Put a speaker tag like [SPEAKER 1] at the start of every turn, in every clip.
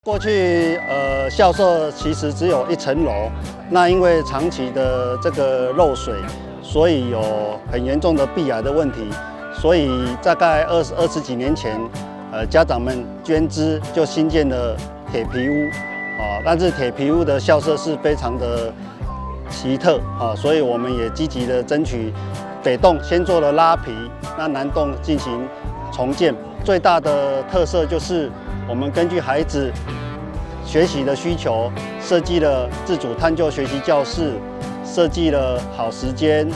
[SPEAKER 1] 过去校舍其实只有1层楼，那因为长期的这个漏水，所以有很严重的壁癌的问题，所以大概二十几年前，家长们捐资就新建了铁皮屋，但是铁皮屋的校舍是非常的奇特，所以我们也积极的争取北栋先做了拉皮，那南栋进行重建。最大的特色就是我们根据孩子学习的需求，设计了自主探究学习教室，设计了好时间、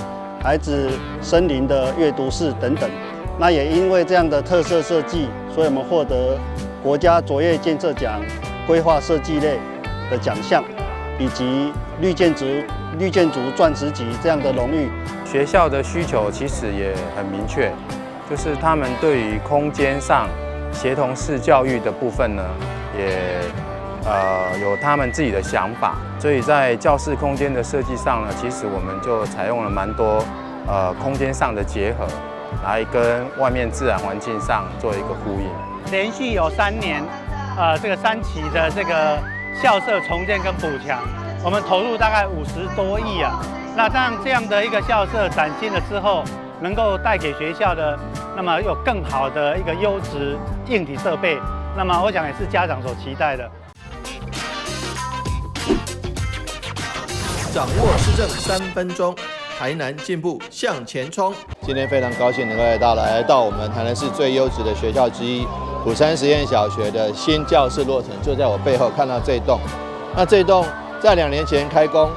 [SPEAKER 1] 孩子森林的阅读室等等。那也因为这样的特色设计，所以我们获得国家卓越建设奖规划设计类的奖项，以及绿建筑钻石级这样的荣誉。
[SPEAKER 2] 学校的需求其实也很明确，就是他们对于空间上协同式教育的部分呢，也有他们自己的想法，所以在教室空间的设计上呢，其实我们就采用了蛮多空间上的结合，来跟外面自然环境上做一个呼应。
[SPEAKER 3] 连续有3年，这个3期的这个校舍重建跟补强，我们投入大概50多亿啊。那这样的一个校舍崭新了之后，能够带给学校的，那么有更好的一个优质硬体设备，那么我想也是家长所期待的。
[SPEAKER 4] 掌握施政3分钟，台南进步向前冲。
[SPEAKER 5] 今天非常高兴能够来到我们台南市最优质的学校之一虎山实验小学的新教室落成，就在我背后看到这栋。那这栋在2年前开工，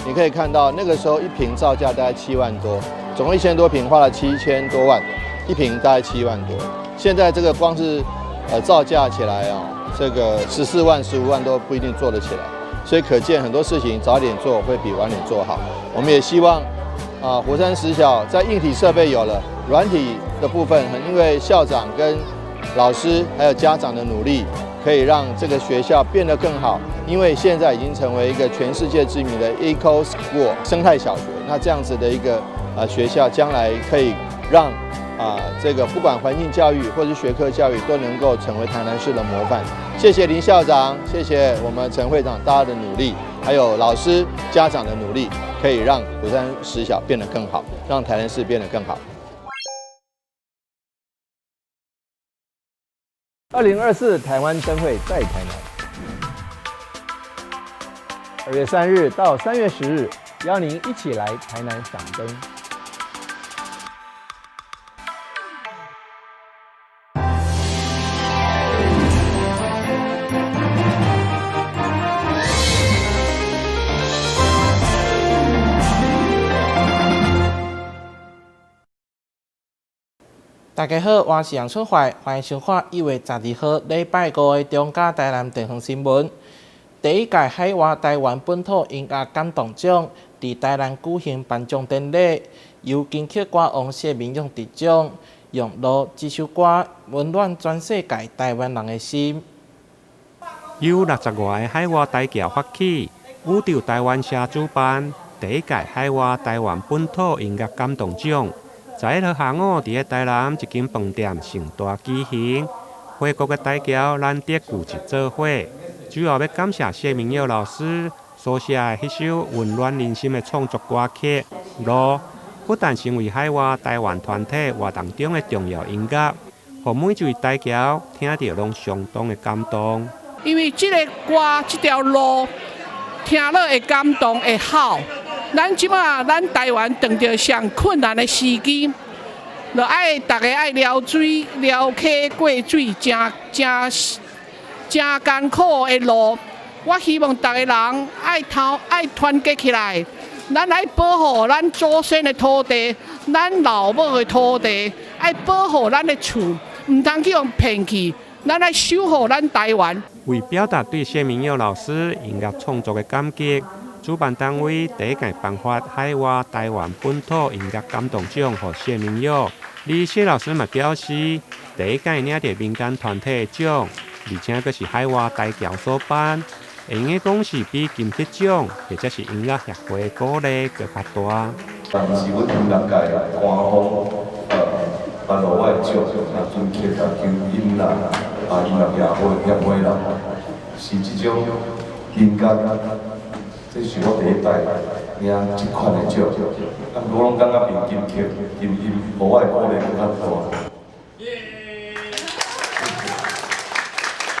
[SPEAKER 5] 你可以看到那个时候1坪造价大概7万多，总共1000多坪花了7000多万，1坪大概7万多。现在这个光是造价起来啊，这个14万、15万都不一定做得起来。所以可见很多事情早点做会比晚点做好。我们也希望虎山实小在硬体设备有了，软体的部分，因为校长跟老师还有家长的努力，可以让这个学校变得更好。因为现在已经成为一个全世界知名的 Eco School 生态小学，那这样子的一个学校，将来可以让这个不管环境教育或是学科教育都能够成为台南市的模范。谢谢林校长，谢谢我们陈会长大家的努力，还有老师家长的努力，可以让虎山实小变得更好，让台南市变得更好。
[SPEAKER 4] 2024台湾灯会在台南，2月3日到3月10日，邀您一起来台南赏灯。
[SPEAKER 6] 大家好，我是杨春怀，欢迎收看1月12号礼拜5的中嘉台南地方新闻。第1届海外台湾本土音乐感动奖伫台南举行颁奖典礼，由金曲歌王谢明勇得奖，用录这首歌温暖全世界台湾人的心。
[SPEAKER 7] 由60外个海外台侨发起，宇宙台湾社主办第1届海外台湾本土音乐感动奖。在迄下午，伫台南一间饭店盛大举行，外国的台侨难得聚集做伙，主要要感谢谢明佑老师所写的迄首温暖人心的创作歌曲《路》，不但成为海外台湾团体活动中的重要音乐，互每一位台侨听着拢相当的感动。
[SPEAKER 8] 因为这个歌这条路听了会感动会好。咱即马咱台湾遇到上困难的时机，就爱大家爱撩水、撩溪过水，真艰苦的路。我希望大家人爱团结起来，咱来保护咱祖先的土地，咱老母的土地，爱保护咱的厝，唔通去用骗去。咱来守护咱台湾。
[SPEAKER 7] 为表达对谢明佑老师音乐创作的感激。主办单位第1届颁发海外台湾本土音乐感动奖给谢明佑，而谢老师嘛表示，第1届领到民间团体的奖，而且阁是海外台侨所办，会用讲是比金曲奖或者是音乐协会的鼓励阁较大。
[SPEAKER 9] 是阮音乐界官方颁落我的奖，啊，准确啊，求音乐协会啦。是这种人间，这是我第一代领这款的奖，啊，我拢感觉比金曲，互我的鼓励更较大。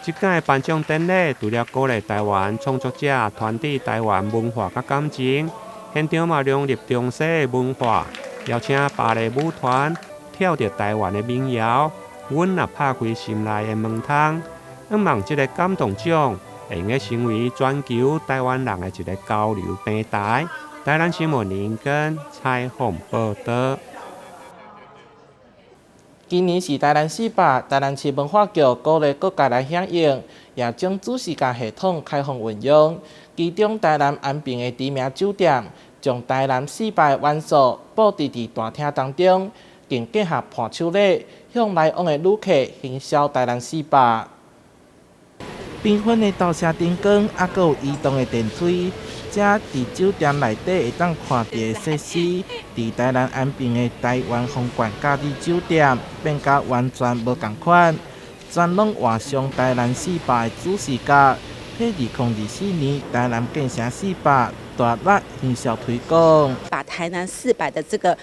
[SPEAKER 7] 这届的颁奖典礼除了鼓励台湾创作者传递台湾文化甲感情，现场嘛融入中西的文化，邀请芭蕾舞团跳着台湾的民谣，阮也拍开心内的门窗。希望这个感动奖会用成为全球台湾人的一个交流平台。台南新闻林根采访报道。
[SPEAKER 6] 今年是台南400，台南市文化局鼓励各界来响应，也将主视觉系统开放运用。其中，台南安平的知名酒店将台南400元素布置伫大厅当中，并结合伴手礼，向来往的旅客行销台南400。缤纷的倒车灯光，还佫有移动的电梯。这伫酒店内底会当看到的设施，伫台南安平的台湾风冠假日酒店变甲完全无同款，全拢画上台南400的主视觉。迄2024年台南建成400大力营销推广，
[SPEAKER 10] 把台南400的这个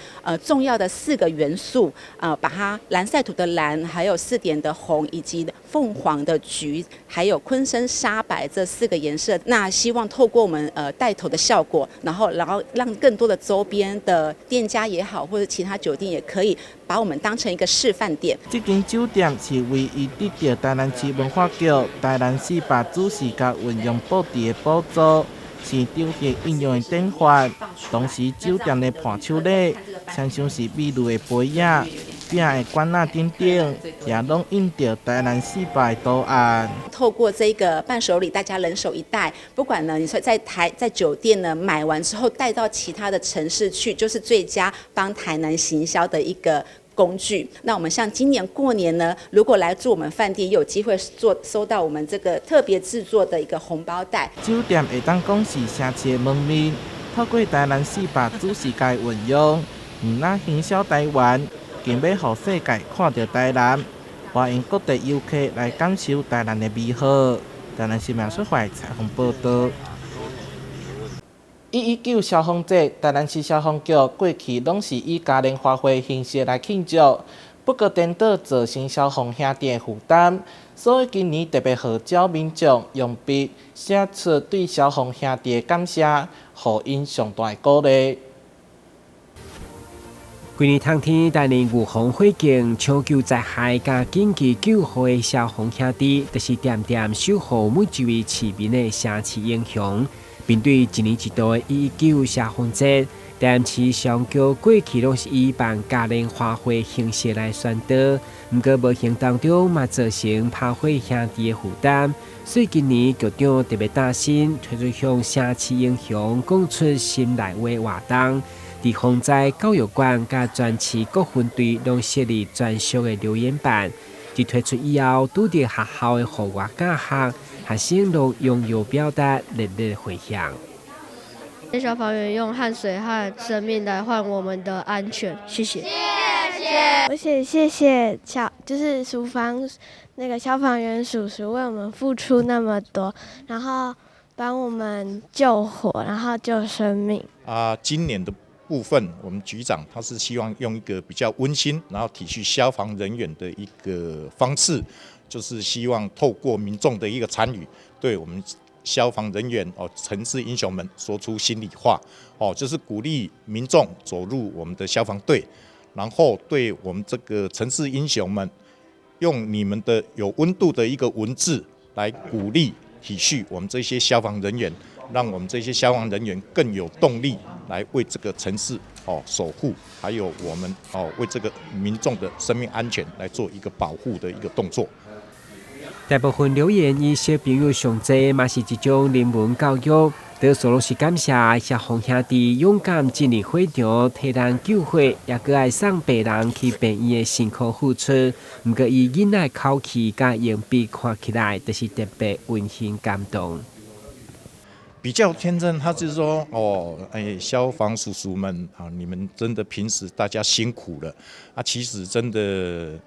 [SPEAKER 10] 重要的4个元素把它蓝晒图的蓝，还有4点的红，以及凤凰的橘，还有昆生沙白这4个颜色。那希望透过我们带头的效果，然后让更多的周边的店家也好，或者其他酒店也可以把我们当成一个示范点。
[SPEAKER 6] 这间酒店是唯一得到台南市文化局台南400主视觉运用布置的补助。是朝日应用的典范，同时酒店的伴手礼，常常是美丽的杯仔、饼的管仔等等，也拢印着台南400的图案。
[SPEAKER 10] 透过这个伴手礼，大家人手一袋，不管呢，你说在酒店呢买完之后带到其他的城市去，就是最佳帮台南行销的一个工具。那我们像今年过年呢，如果来住我们饭店，有机会收到我们这个特别制作的一个红包袋。
[SPEAKER 6] 酒店会当讲是城市的门面，透过台南400主视觉运用，唔但行销台湾，更要让世界看到台南，欢迎各地游客来感受台南的美好。台南新闻所会采访报道。119消防节，台南市消防局过去拢是以嘉年华会形式来庆祝，不过颠倒造成消防兄弟的负担，所以今年特别号召民众用笔写出对消防兄弟的感谢，互因上大的鼓励。
[SPEAKER 11] 今年冬天，台南御风火警抢救灾害加紧急救护的消防兄弟，就是点点守护每一位市民的城市英雄。面对一年一度的119消防节，台南市消防局过去拢是以办嘉年华会形式来宣导，不过无形当中嘛造成拍火兄弟的负担，所以今年局长特别打心推出向城市英雄讲出心内话活动，伫防灾教育馆甲全市各分队拢设立专属的留言板，伫推出以后，拄着学校的户外教学。学生都拥有表达热烈回响。
[SPEAKER 12] 消防员用汗水和生命来换我们的安全，谢谢。谢
[SPEAKER 13] 谢。而且谢谢就是厨房那个消防员叔叔为我们付出那么多，然后帮我们救火，然后救生命。
[SPEAKER 14] 今年的部分，我们局长他是希望用一个比较温馨，然后体恤消防人员的一个方式。就是希望透过民众的一个参与，对我们消防人员城市英雄们说出心里话就是鼓励民众走入我们的消防队，然后对我们这个城市英雄们，用你们的有温度的一个文字来鼓励体恤我们这些消防人员，让我们这些消防人员更有动力来为这个城市守护，还有我们为这个民众的生命安全来做一个保护的一个动作。
[SPEAKER 11] 大部分留言以小朋友上济，嘛是一种人文教育。多数拢是感谢消防兄弟勇敢进入火场，替人救火，也搁爱送病人去病院的辛苦付出。不过，伊囡仔口气甲用笔看起来，就是特别温馨感动。
[SPEAKER 14] 比较天真，他就是说消防叔叔们你们真的平时大家辛苦了其实真的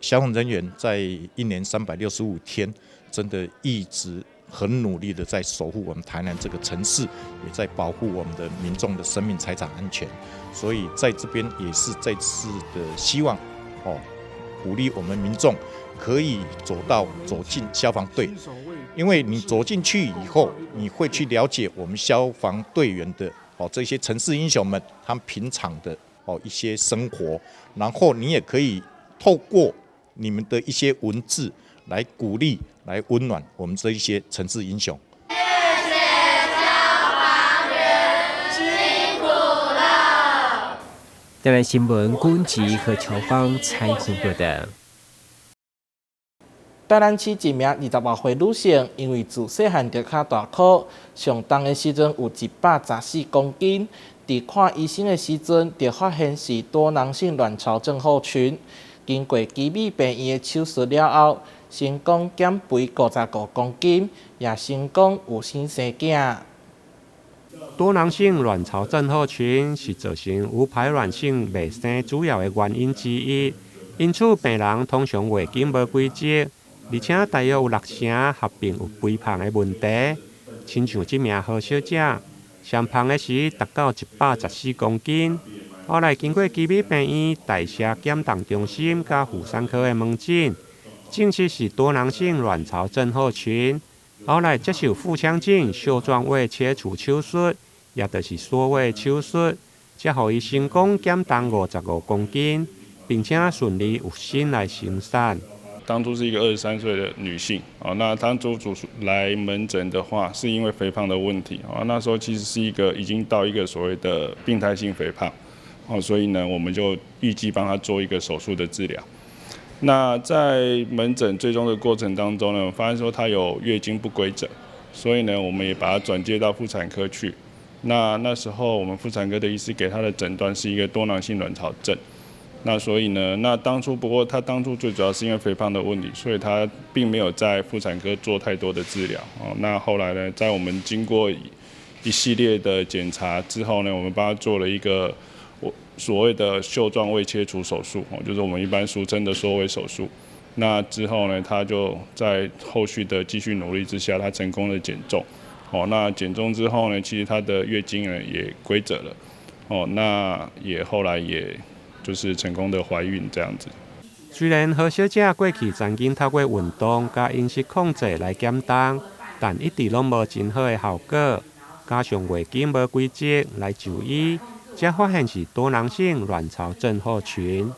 [SPEAKER 14] 消防人员在1年365天，真的一直很努力的在守护我们台南这个城市，也在保护我们的民众的生命财产安全。所以在这边也是再次的希望鼓励我们民众可以走进消防队，因为你走进去以后，你会去了解我们消防队员的这些城市英雄们他们平常的一些生活，然后你也可以透过你们的一些文字来鼓励、来温暖我们这一些城市英雄。
[SPEAKER 15] 谢谢消防员，辛苦了。
[SPEAKER 11] 台南新闻军籍和侨方采访报道。
[SPEAKER 6] 台南市一名28岁女性，因为自细汉就脚大颗，上重的时阵有114公斤。伫看医生的时阵，就发现是多囊性卵巢症候群。经过基美病院的手术了后，成功减肥55公斤，也成功有生囝。
[SPEAKER 7] 多囊性卵巢症候群是造成有排卵性未生主要的原因之一，因此病人通常月经无规则，而且大约有60%合并有肥胖的问题。亲像这名何小姐，上胖的时达到114公斤，后来经过基美病院代谢减重中心甲妇产科的门诊，证实是多囊性卵巢症候群。后来接受腹腔镜袖状胃切除手术，也就是缩胃手术，才予伊成功减重55公斤，并且顺利有心来生产。
[SPEAKER 16] 当初是一个23岁的女性，那当初来门诊的话，是因为肥胖的问题，那时候其实是已经到一个所谓的病态性肥胖，所以呢，我们就预计帮她做一个手术的治疗。那在门诊追踪的过程当中呢，发现说她有月经不规则，所以呢，我们也把她转接到妇产科去。那时候我们妇产科的医师给她的诊断是一个多囊性卵巢症。那所以呢，不过她当初最主要是因为肥胖的问题，所以她并没有在妇产科做太多的治疗。那后来呢，在我们经过一系列的检查之后呢，我们帮她做了一个所谓的袖状胃切除手术，就是我们一般俗称的缩胃手术。那之后呢，她就在后续的继续努力之下，她成功的减重。那减重之后呢，其实她的月经呢也规则了。那也后来也就是成功的怀孕这样子。
[SPEAKER 7] 虽然何小姐过去曾经透过运动加饮食控制来减重，但一直拢无真好的效果。加上月经无规则来就医，才发现是多囊性卵巢症候群。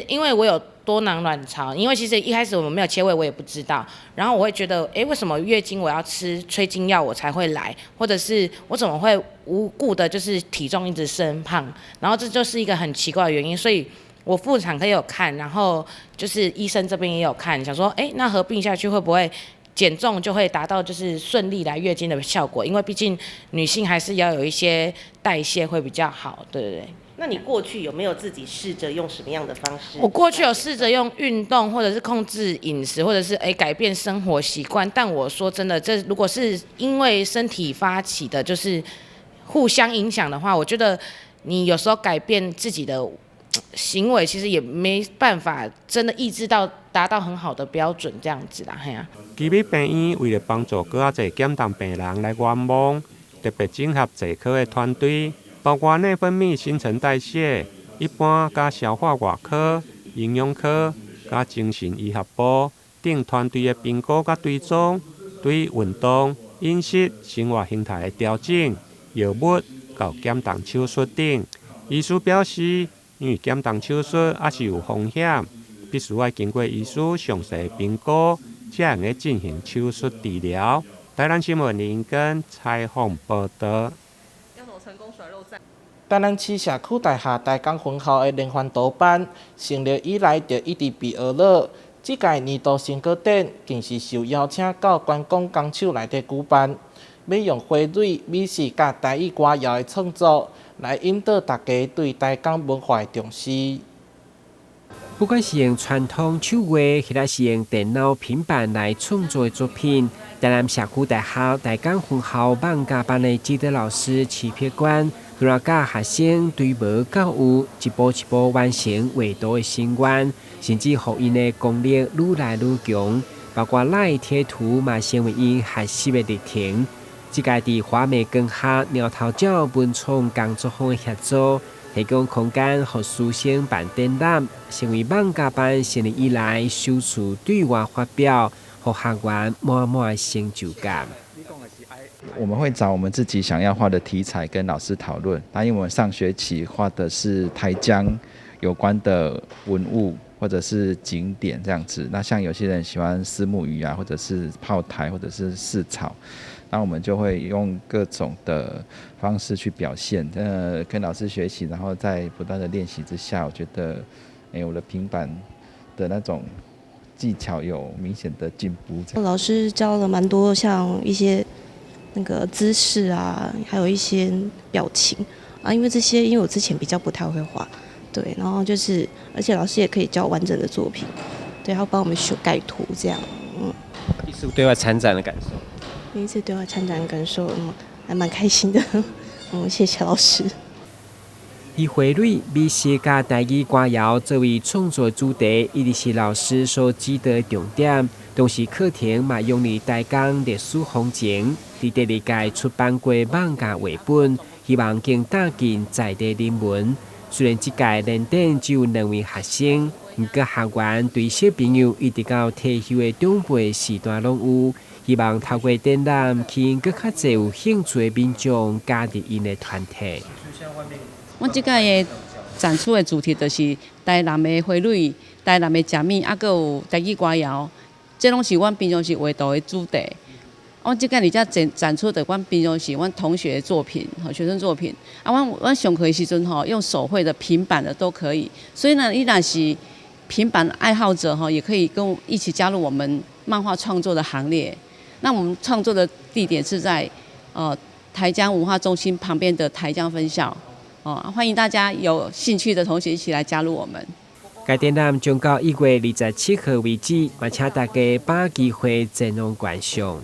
[SPEAKER 17] 因为我有多囊卵巢，因为其实一开始我们没有切胃，我也不知道。然后我会觉得，为什么月经我要吃催经药我才会来，或者是我怎么会无故的就是体重一直升胖？然后这就是一个很奇怪的原因，所以我妇产科也有看，然后就是医生这边也有看，想说，那合并下去会不会减重就会达到就是顺利来月经的效果？因为毕竟女性还是要有一些代谢会比较好，对不对？
[SPEAKER 18] 那你过去有没有自己试着用什么样的方式？
[SPEAKER 17] 我过去有试着用运动，或者是控制饮食，或者是改变生活习惯。但我说真的，这如果是因为身体发起的，就是互相影响的话，我觉得你有时候改变自己的行为，其实也没办法真的抑制到达到很好的标准这样子啦，嘿啊。
[SPEAKER 7] 基美病院为了帮助更多减重病人来圆梦，特别整合侪科的团队。包括内分泌、新陈代谢、一般加消化外科、营养科加精神医学部等团队的评估加追踪，对运动、饮食、生活形态的调整、药物到减重手术等。医师表示，因为减重手术也是有风险，必须要经过医师详细评估，才能进行手术治疗。台南新闻林根采访报道。
[SPEAKER 6] 台南市社区大厦大港分校的联欢导班，成立以来就一直被恶落。这届年度成果展更是受邀请到观光工厂内底举办，要用花蕊、美食甲台语歌谣的创作来引导大家对台港文化的重视。
[SPEAKER 11] 不管是用传统手绘，或者是用电脑、平板来创作的作品，台南社区大校大港分校网甲班的指导老师齐撇官。让教学生对无到有，一步一步完成画图的心愿，甚至让因的功力愈来愈强。包括赖贴图嘛，成为因学习的热情。即个伫华美工学鸟头鸟文创工作坊的合作，提供空间予师生办展览，成为网家班成立以来首次对外发表，予学员满满成就感。
[SPEAKER 19] 我们会找我们自己想要画的题材跟老师讨论。那因为我们上学期画的是台江有关的文物或者是景点这样子。那像有些人喜欢虱目鱼啊，或者是炮台，或者是市草，那我们就会用各种的方式去表现。跟老师学习，然后在不断的练习之下，我觉得，我的平板的那种技巧有明显的进步。
[SPEAKER 20] 老师教了蛮多，像一些那个姿势啊，还有一些表情啊，因为我之前比较不太会画，对，然后就是而且老师也可以教完整的作品，对，然后帮我们修改图这样，
[SPEAKER 11] 第一次对外参展的感受，
[SPEAKER 20] 第一次对外参展的感受，还蛮开心的，谢谢老师。
[SPEAKER 11] 以花蕊、美食甲台语歌谣作为创作主题，一直是老师所指导的重点。同时，课程嘛用于台港历史风情，伫第2届出版过网架绘本，希望更打进在地人文。虽然这届认定只有2位学生，不过学员对小朋友一直到退休的长辈时代拢有。希望透过展览，吸引更较侪有兴趣的民众加入因的团体。
[SPEAKER 21] 我即届的展出的主题就是台南的花蕊、台南的食物，还有台语歌谣，这拢是阮平常时画图的主题。我即届而且展出的阮平常时阮同学的作品和学生作品，阮上课的时阵用手绘的、平板的都可以。所以呢，你若是平板爱好者也可以跟我一起加入我们漫画创作的行列。那我们创作的地点是在台江文化中心旁边的台江分校。欢迎大家有兴趣的同学一起来加入我们。
[SPEAKER 11] 该展览将到1月27号为止，也请大家把握机会前往观赏。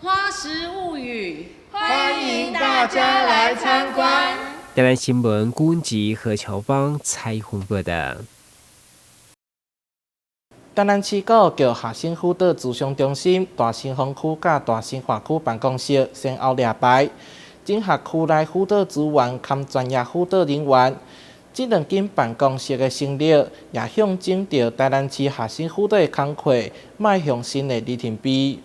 [SPEAKER 15] 花石物语，欢迎大家来参观。
[SPEAKER 11] 台南新闻顾文吉、何乔芳采访报道。
[SPEAKER 6] 台南市教育局学生辅导咨询中心大新丰区甲大新华区办公室先后列牌。整合区内辅导资源兼专业辅导人员，这2间办公室的成立，也象征着台南市学生辅导的工作迈向新的里程碑。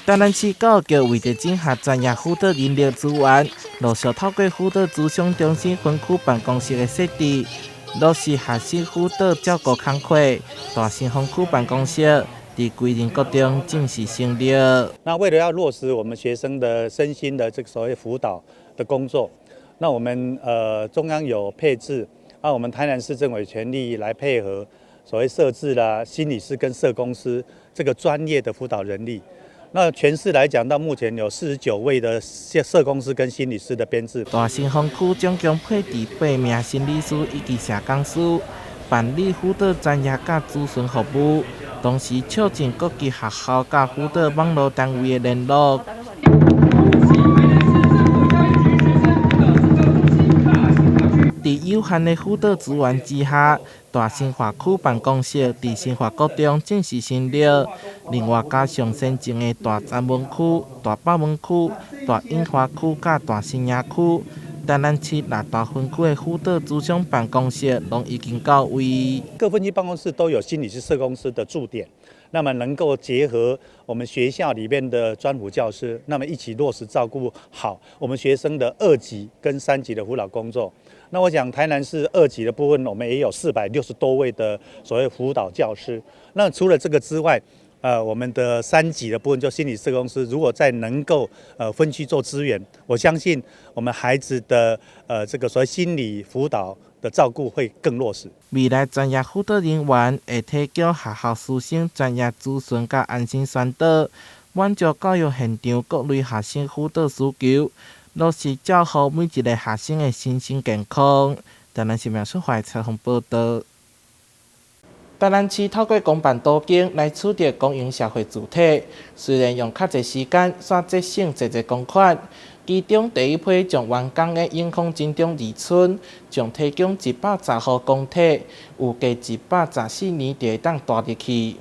[SPEAKER 6] 台南市教育局为着整合专业辅导人力资源，陆续透过辅导咨询中心分区办公室的设置，落实学生辅导照顾工作。大新丰区办公室在规定各中正式成立。
[SPEAKER 22] 那为了要落实我们学生的身心的这个所谓辅导的工作，那我们中央有配置，我们台南市政府全力来配合所谓设置啦心理师跟社工师这个专业的辅导人力。那全市来讲，到目前有49位的社工师跟心理师的编制。
[SPEAKER 6] 大新丰区总共配置8名心理师以及社工师，办理辅导专业甲咨询服务。同时促进各级学校甲辅导网络单位的联络。在有限的辅导资源之下，大新华区办公室在新华国中正式成立。另外，加上先前的大展文区、大北门区、大永华区甲大新野区。台南市6大分区的辅导咨询办公室拢已经到位，
[SPEAKER 22] 各分区办公室都有心理师、社工师的驻点，那么能够结合我们学校里面的专辅教师，那么一起落实照顾好我们学生的2级跟3级的辅导工作。那我想台南市2级的部分，我们也有460多位的所谓辅导教师。那除了这个之外，我们的3级的部分，就心理社工师，如果再能够分区做资源，我相信我们孩子的这个所谓心理辅导的照顾会更落实。
[SPEAKER 6] 未来专业辅导人员会提供学校师生专业咨询甲安心宣导，满足教育现场各类学生辅导需求，落实照顾每一个学生的身心健康。台南市民出怀采访报道。台南市透过公办途径来取得公营社会主体，虽然用较侪时间煞节省侪公款，其中第一批将完工的永康金钟2村，将提供110户公体，有计114年就会当住入去。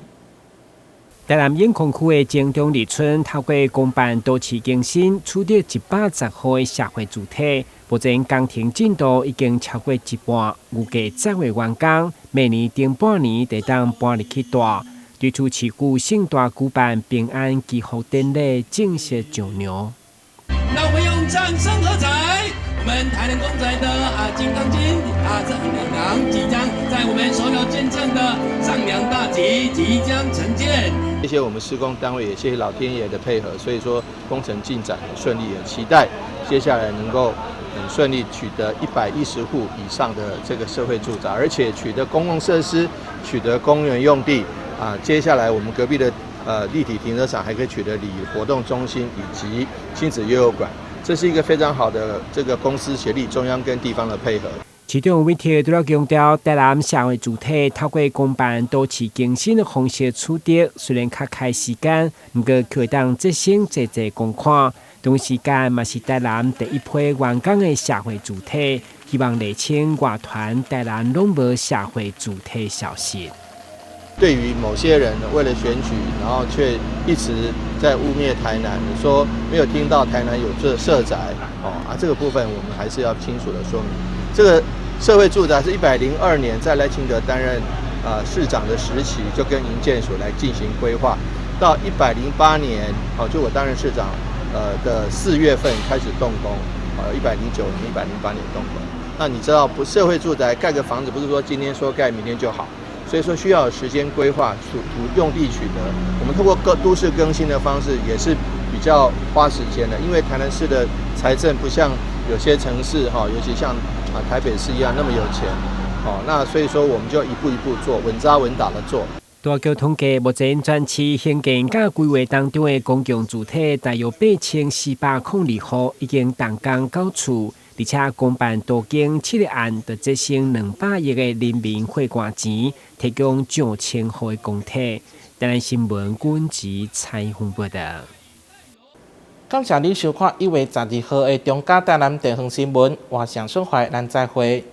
[SPEAKER 11] 台南永康区的正中里村透过公办都市更新，取得110号的社会主体，目前工程进度已经超过一半，预计10月完工，明年顶半年就当搬入去住。对此市区盛大举办平安祈福典礼，正式上牛。
[SPEAKER 1] 让我们用掌声喝彩！我们台南公仔的金刚经正娘即将在我们手脚见证的上梁大旗即将呈现。
[SPEAKER 5] 谢谢我们施工单位，也谢谢老天爷的配合，所以说工程进展很顺利，也期待接下来能够很顺利取得110户以上的这个社会住宅，而且取得公共设施，取得公园用地接下来我们隔壁的立体停车场还可以取得活动中心以及亲子幼儿馆，这是一个非常好的这个公私协力，中央跟地方的配合。
[SPEAKER 11] 其中委贴都要强调，台南社会主体透过公办都市更新的方式取得，虽然较开时间，不过却当节省济公款。同时间嘛是台南第一批完工的社会主体，希望厘清外团台南拢无社会主体消息。
[SPEAKER 5] 对于某些人为了选举，然后却一直在污蔑台南，说没有听到台南有这社宅这个部分我们还是要清楚的说明。这个社会住宅是102年在赖清德担任市长的时期，就跟营建署来进行规划，到108年就我担任市长的4月份开始动工，109年、108年动工。那你知道不？社会住宅盖个房子不是说今天说盖明天就好。所以说需要有时间规划，用地取得。我们透过都市更新的方式，也是比较花时间的。因为台南市的财政不像有些城市尤其像台北市一样那么有钱那所以说我们就一步一步做，稳扎稳打的做。
[SPEAKER 11] 大桥统计，目前全市兴建甲规划当中的公共主体大约8402户，已经动工到厝。而且公办多经7个案，就节省200亿的人民血汗钱，提供上千户的公体。台南新闻阮吉采访报道。
[SPEAKER 6] 感谢您收看1月12号的中嘉台南电视新闻，我是尚顺怀，咱再会。